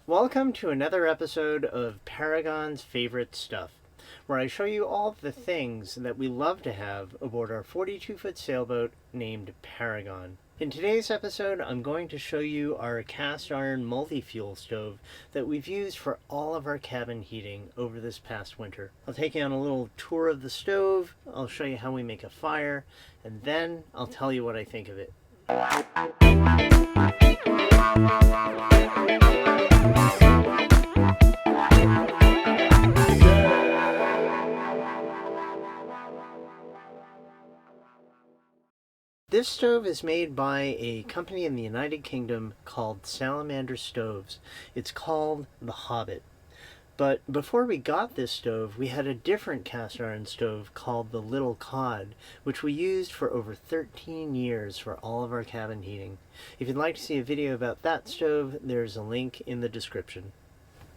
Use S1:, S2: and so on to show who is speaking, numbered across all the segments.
S1: Welcome to another episode of Paragon's Favorite Stuff, where I show you all the things that we love to have aboard our 42-foot sailboat named Paragon. In today's episode, I'm going to show you our cast iron multi-fuel stove that we've used for all of our cabin heating over this past winter. I'll take you on a little tour of the stove, I'll show you how we make a fire, and then I'll tell you what I think of it. This stove is made by a company in the United Kingdom called Salamander stoves. It's called the Hobbit. But before we got this stove, we had a different cast iron stove called the Little Cod, which we used for over 13 years for all of our cabin heating. If you'd like to see a video about that stove, there's a link in the description.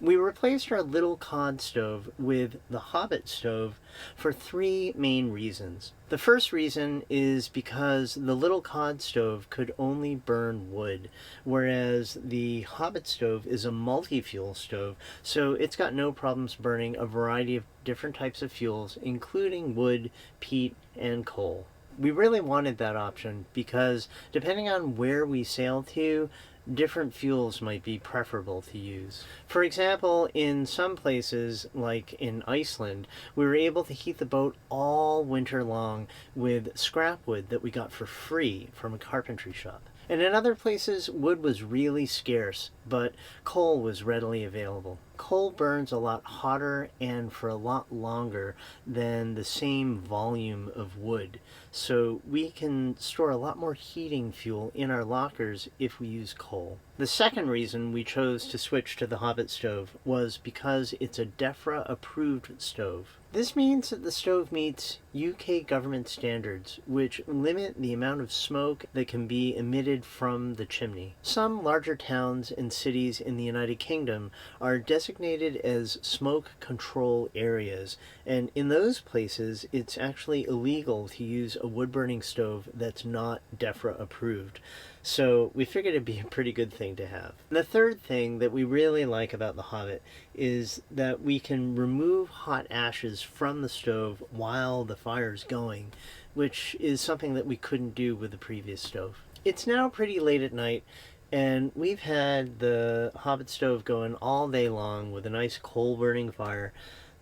S1: We replaced our Little Cod stove with the Hobbit stove for three main reasons. The first reason is because the Little Cod stove could only burn wood, whereas the Hobbit stove is a multi-fuel stove, so it's got no problems burning a variety of different types of fuels, including wood, peat, and coal. We really wanted that option because depending on where we sail to, different fuels might be preferable to use. For example, in some places, like in Iceland, we were able to heat the boat all winter long with scrap wood that we got for free from a carpentry shop. And in other places, wood was really scarce, but coal was readily available. Coal burns a lot hotter and for a lot longer than the same volume of wood, so we can store a lot more heating fuel in our lockers if we use coal. The second reason we chose to switch to the Hobbit stove was because it's a DEFRA approved stove. This means that the stove meets UK government standards, which limit the amount of smoke that can be emitted from the chimney. Some larger towns and cities in the United Kingdom are designated as smoke control areas, and in those places it's actually illegal to use a wood-burning stove that's not DEFRA approved. So we figured it'd be a pretty good thing to have. And the third thing that we really like about the Hobbit is that we can remove hot ashes from the stove while the fire's going, which is something that we couldn't do with the previous stove. It's now pretty late at night, and we've had the Hobbit stove going all day long with a nice coal-burning fire.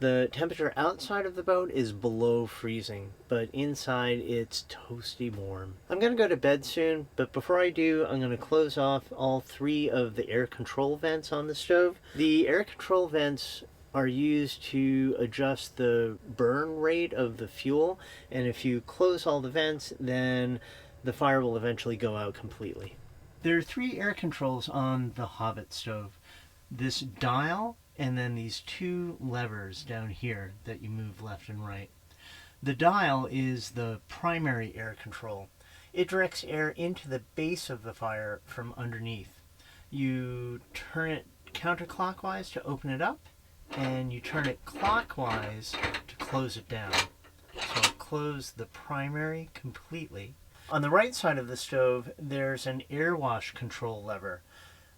S1: The temperature outside of the boat is below freezing, but inside it's toasty warm. I'm going to go to bed soon, but before I do, I'm going to close off all three of the air control vents on the stove. The air control vents are used to adjust the burn rate of the fuel, and if you close all the vents, then the fire will eventually go out completely. There are three air controls on the Hobbit stove. This dial, and then these two levers down here that you move left and right. The dial is the primary air control. It directs air into the base of the fire from underneath. You turn it counterclockwise to open it up, and you turn it clockwise to close it down. So I'll close the primary completely. On the right side of the stove, there's an air wash control lever.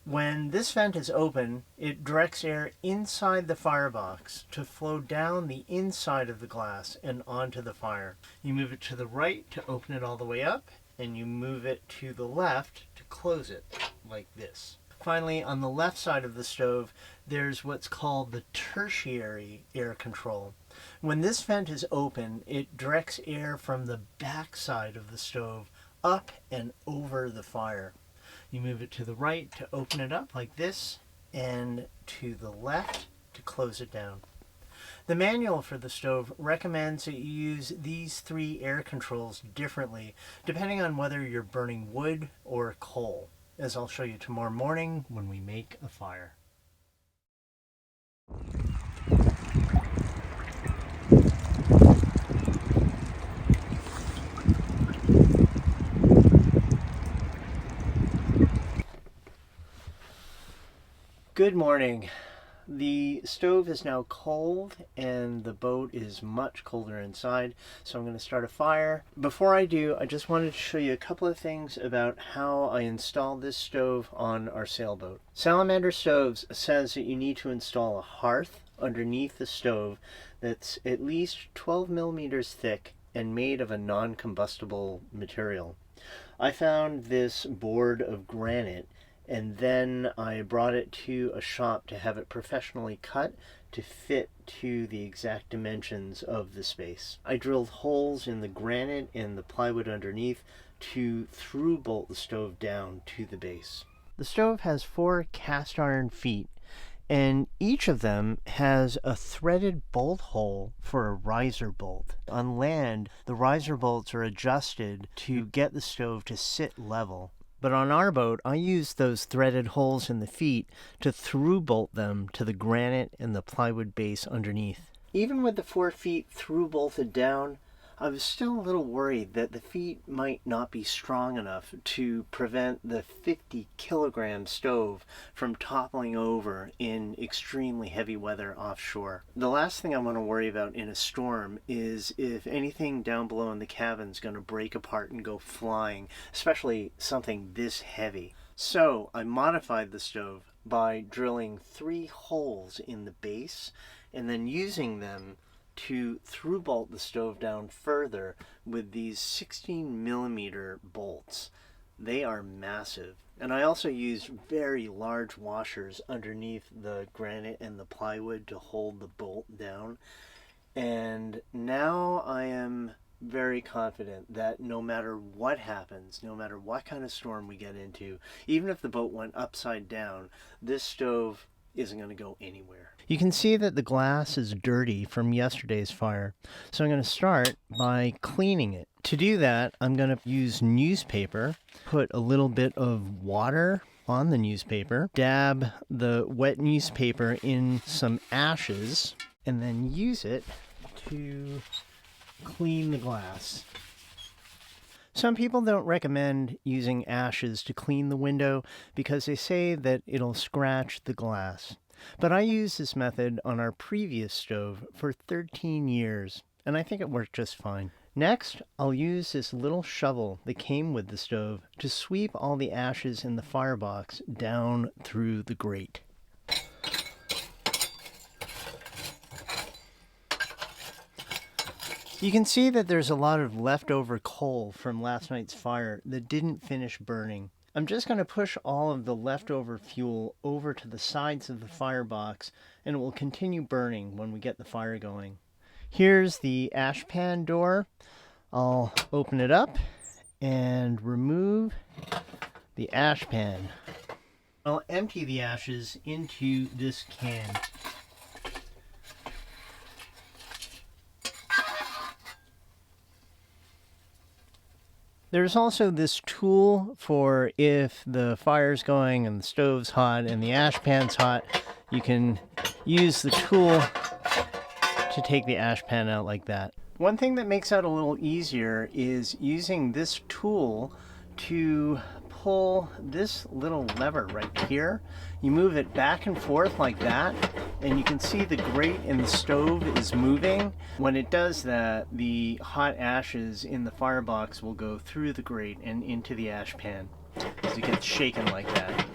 S1: When this vent is open, it directs air inside the firebox to flow down the inside of the glass and onto the fire. You move it to the right to open it all the way up, and you move it to the left to close it, like this. Finally, on the left side of the stove, there's what's called the tertiary air control. When this vent is open, it directs air from the back side of the stove up and over the fire. You move it to the right to open it up like this, and to the left to close it down. The manual for the stove recommends that you use these three air controls differently, depending on whether you're burning wood or coal, as I'll show you tomorrow morning when we make a fire. Good morning. The stove is now cold and the boat is much colder inside, so I'm going to start a fire. Before I do, I just wanted to show you a couple of things about how I installed this stove on our sailboat. Salamander Stoves says that you need to install a hearth underneath the stove that's at least 12 millimeters thick and made of a non-combustible material. I found this board of granite, and then I brought it to a shop to have it professionally cut to fit to the exact dimensions of the space. I drilled holes in the granite and the plywood underneath to through bolt the stove down to the base. The stove has 4 cast iron feet, and each of them has a threaded bolt hole for a riser bolt. On land, the riser bolts are adjusted to get the stove to sit level. But on our boat, I used those threaded holes in the feet to through bolt them to the granite and the plywood base underneath. Even with the 4 feet through bolted down, I was still a little worried that the feet might not be strong enough to prevent the 50-kilogram stove from toppling over in extremely heavy weather offshore. The last thing I want to worry about in a storm is if anything down below in the cabin is going to break apart and go flying, especially something this heavy. So I modified the stove by drilling 3 holes in the base and then using them to through bolt the stove down further with these 16 millimeter bolts. They are massive. And I also used very large washers underneath the granite and the plywood to hold the bolt down. And now I am very confident that no matter what happens, no matter what kind of storm we get into, even if the boat went upside down, this stove isn't going to go anywhere. You can see that the glass is dirty from yesterday's fire, so I'm going to start by cleaning it. To do that, I'm going to use newspaper, put a little bit of water on the newspaper, dab the wet newspaper in some ashes, and then use it to clean the glass. Some people don't recommend using ashes to clean the window because they say that it'll scratch the glass. But I used this method on our previous stove for 13 years, and I think it worked just fine. Next, I'll use this little shovel that came with the stove to sweep all the ashes in the firebox down through the grate. You can see that there's a lot of leftover coal from last night's fire that didn't finish burning. I'm just going to push all of the leftover fuel over to the sides of the firebox, and it will continue burning when we get the fire going. Here's the ash pan door. I'll open it up and remove the ash pan. I'll empty the ashes into this can. There's also this tool for if the fire's going and the stove's hot and the ash pan's hot, you can use the tool to take the ash pan out like that. One thing that makes that a little easier is using this tool to pull this little lever right here. You move it back and forth like that, and you can see the grate in the stove is moving. When it does that, the hot ashes in the firebox will go through the grate and into the ash pan as it gets shaken like that.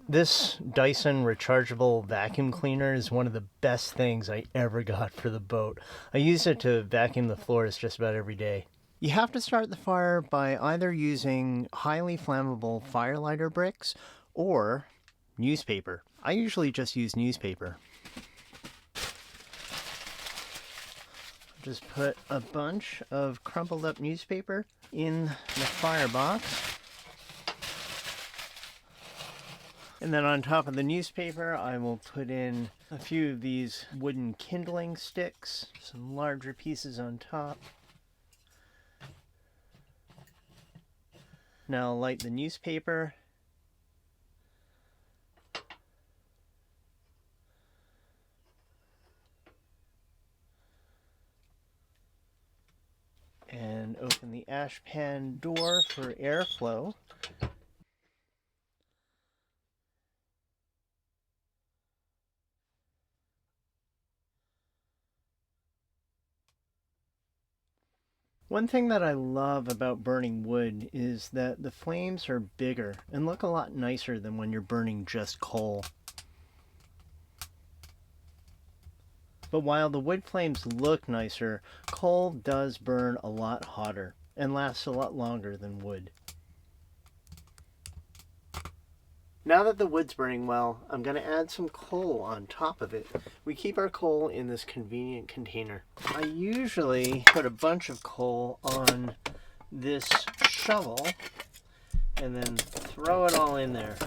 S1: This Dyson rechargeable vacuum cleaner is one of the best things I ever got for the boat. I use it to vacuum the floors just about every day. You have to start the fire by either using highly flammable firelighter bricks or newspaper. I usually just use newspaper. Just put a bunch of crumpled up newspaper in the firebox. And then on top of the newspaper, I will put in a few of these wooden kindling sticks, some larger pieces on top. Now I'll light the newspaper. And open the ash dash pan door for airflow. One thing that I love about burning wood is that the flames are bigger and look a lot nicer than when you're burning just coal. But while the wood flames look nicer, coal does burn a lot hotter and lasts a lot longer than wood. Now that the wood's burning well, I'm going to add some coal on top of it. We keep our coal in this convenient container. I usually put a bunch of coal on this shovel and then throw it all in there.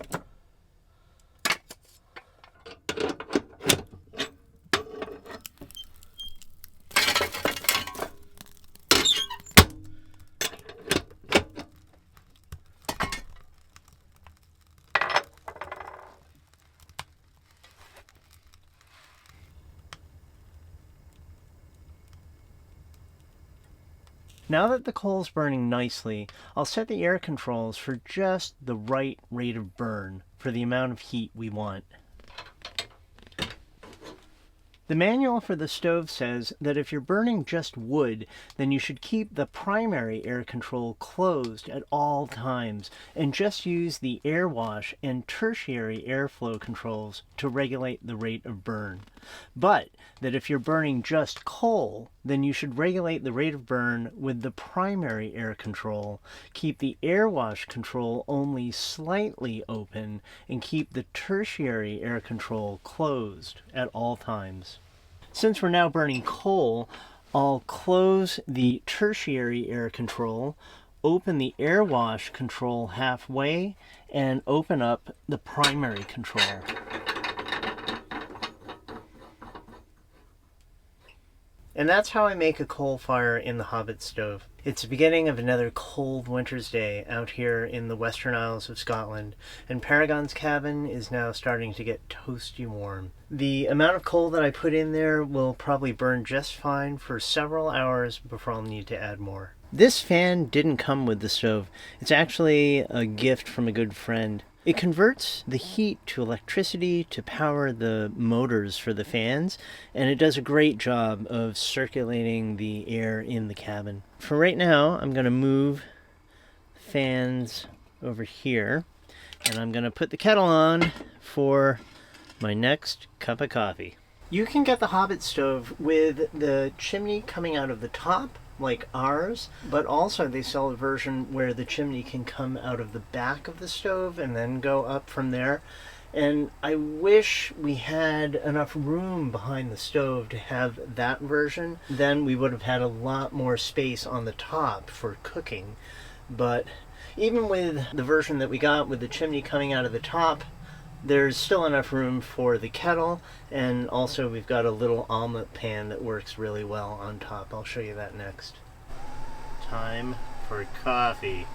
S1: Now that the coal's burning nicely, I'll set the air controls for just the right rate of burn for the amount of heat we want. The manual for the stove says that if you're burning just wood, then you should keep the primary air control closed at all times and just use the air wash and tertiary airflow controls to regulate the rate of burn. But that if you're burning just coal, then you should regulate the rate of burn with the primary air control, keep the air wash control only slightly open, and keep the tertiary air control closed at all times. Since we're now burning coal, I'll close the tertiary air control, open the air wash control halfway, and open up the primary control. And that's how I make a coal fire in the Hobbit stove. It's the beginning of another cold winter's day out here in the Western Isles of Scotland, and Paragon's cabin is now starting to get toasty warm. The amount of coal that I put in there will probably burn just fine for several hours before I'll need to add more. This fan didn't come with the stove. It's actually a gift from a good friend. It converts the heat to electricity to power the motors for the fans, and it does a great job of circulating the air in the cabin. For right now, I'm going to move fans over here, and I'm going to put the kettle on for my next cup of coffee. You can get the Hobbit stove with the chimney coming out of the top, like ours, but also they sell a version where the chimney can come out of the back of the stove and then go up from there. And I wish we had enough room behind the stove to have that version. Then we would have had a lot more space on the top for cooking. But even with the version that we got with the chimney coming out of the top, there's still enough room for the kettle, and also we've got a little omelet pan that works really well on top. I'll show you that next. Time for coffee.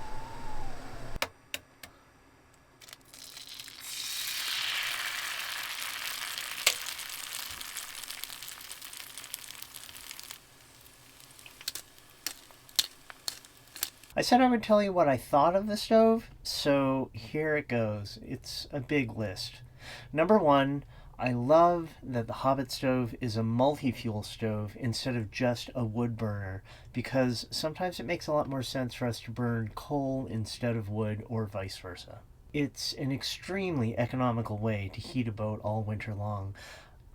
S1: I said I would tell you what I thought of the stove, so here it goes. It's a big list. Number one, I love that the Hobbit stove is a multi-fuel stove instead of just a wood burner, because sometimes it makes a lot more sense for us to burn coal instead of wood, or vice versa. It's an extremely economical way to heat a boat all winter long.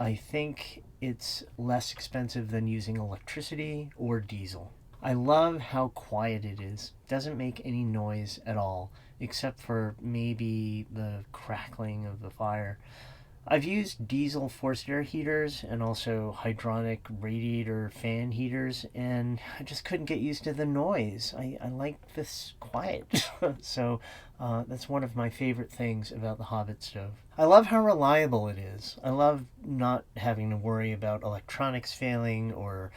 S1: I think it's less expensive than using electricity or diesel. I love how quiet it is. It doesn't make any noise at all, except for maybe the crackling of the fire. I've used diesel forced air heaters and also hydronic radiator fan heaters, and I just couldn't get used to the noise. I like this quiet. So that's one of my favorite things about the Hobbit stove. I love how reliable it is. I love not having to worry about electronics failing or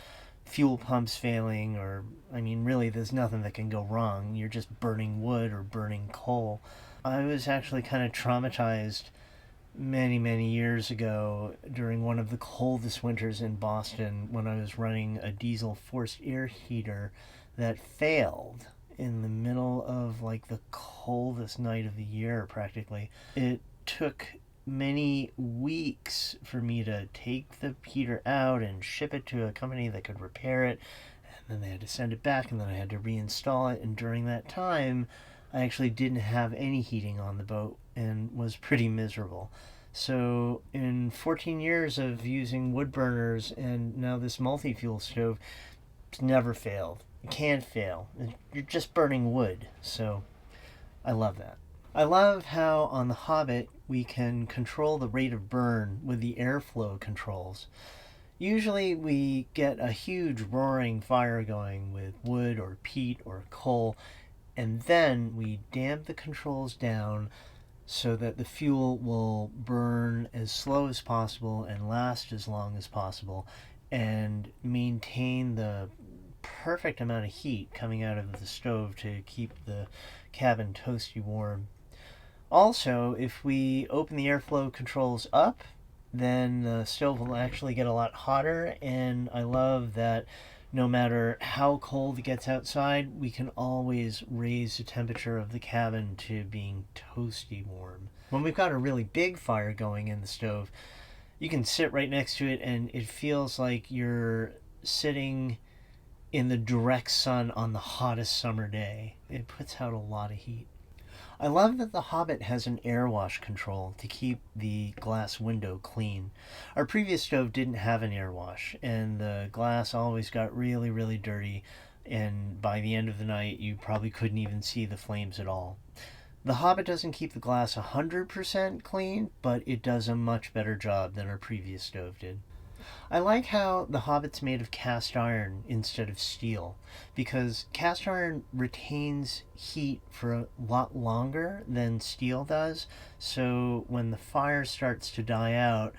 S1: fuel pumps failing, or, I mean, really there's nothing that can go wrong. You're just burning wood or burning coal. I was actually kind of traumatized many years ago during one of the coldest winters in Boston when I was running a diesel forced air heater that failed. in the middle of like the coldest night of the year practically. It took many weeks for me to take the heater out and ship it to a company that could repair it, and then they had to send it back, and then I had to reinstall it. And during that time I actually didn't have any heating on the boat and was pretty miserable. So in 14 years of using wood burners and now this multi-fuel stove, it's never failed. It can't fail. You're just burning wood. So I love that. I love how on the Hobbit we can control the rate of burn with the airflow controls. Usually we get a huge roaring fire going with wood or peat or coal, and then we damp the controls down so that the fuel will burn as slow as possible and last as long as possible and maintain the perfect amount of heat coming out of the stove to keep the cabin toasty warm. Also, if we open the airflow controls up, then the stove will actually get a lot hotter, and I love that no matter how cold it gets outside, we can always raise the temperature of the cabin to being toasty warm. When we've got a really big fire going in the stove, you can sit right next to it and it feels like you're sitting in the direct sun on the hottest summer day. It puts out a lot of heat. I love that the Hobbit has an air wash control to keep the glass window clean. Our previous stove didn't have an air wash, and the glass always got really, really dirty, and by the end of the night you probably couldn't even see the flames at all. The Hobbit doesn't keep the glass 100% clean, but it does a much better job than our previous stove did. I like how the Hobbit's made of cast iron instead of steel, because cast iron retains heat for a lot longer than steel does, so when the fire starts to die out,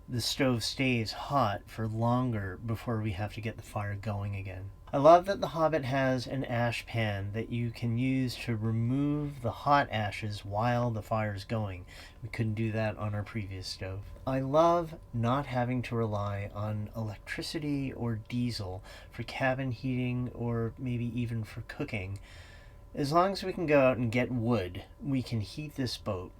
S1: the stove stays hot for longer before we have to get the fire going again. I love that the Hobbit has an ash pan that you can use to remove the hot ashes while the fire's going. We couldn't do that on our previous stove. I love not having to rely on electricity or diesel for cabin heating or maybe even for cooking. As long as we can go out and get wood, we can heat this boat.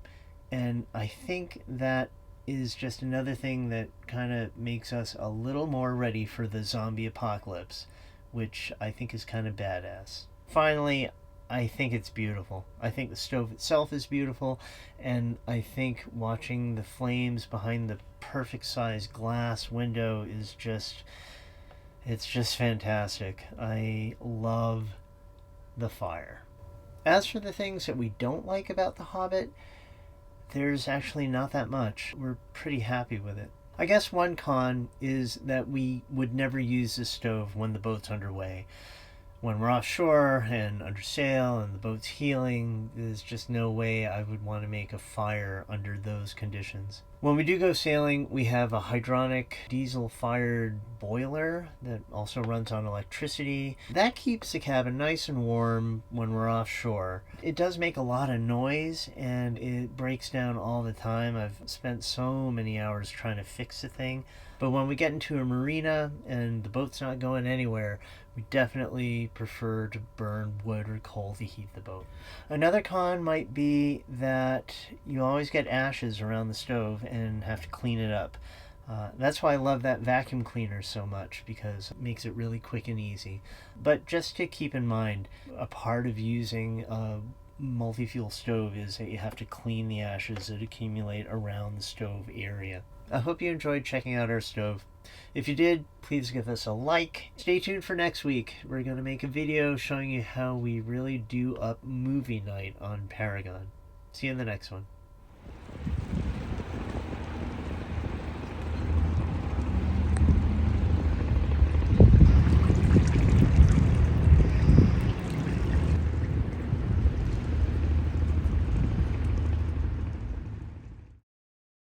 S1: And I think that is just another thing that kind of makes us a little more ready for the zombie apocalypse, which I think is kind of badass. Finally, I think it's beautiful. I think the stove itself is beautiful, and I think watching the flames behind the perfect sized glass window is it's just fantastic. I love the fire. As for the things that we don't like about The Hobbit, there's actually not that much. We're pretty happy with it. I guess one con is that we would never use the stove when the boat's underway. When we're offshore and under sail and the boat's heeling, there's just no way I would want to make a fire under those conditions. When we do go sailing, we have a hydronic diesel-fired boiler that also runs on electricity. That keeps the cabin nice and warm when we're offshore. It does make a lot of noise and it breaks down all the time. I've spent so many hours trying to fix the thing. But when we get into a marina and the boat's not going anywhere, we definitely prefer to burn wood or coal to heat the boat. Another con might be that you always get ashes around the stove and have to clean it up. That's why I love that vacuum cleaner so much, because it makes it really quick and easy. But just to keep in mind, a part of using a multi-fuel stove is that you have to clean the ashes that accumulate around the stove area. I hope you enjoyed checking out our stove. If you did, please give us a like. Stay tuned for next week. We're going to make a video showing you how we really do up movie night on Paragon. See you in the next one.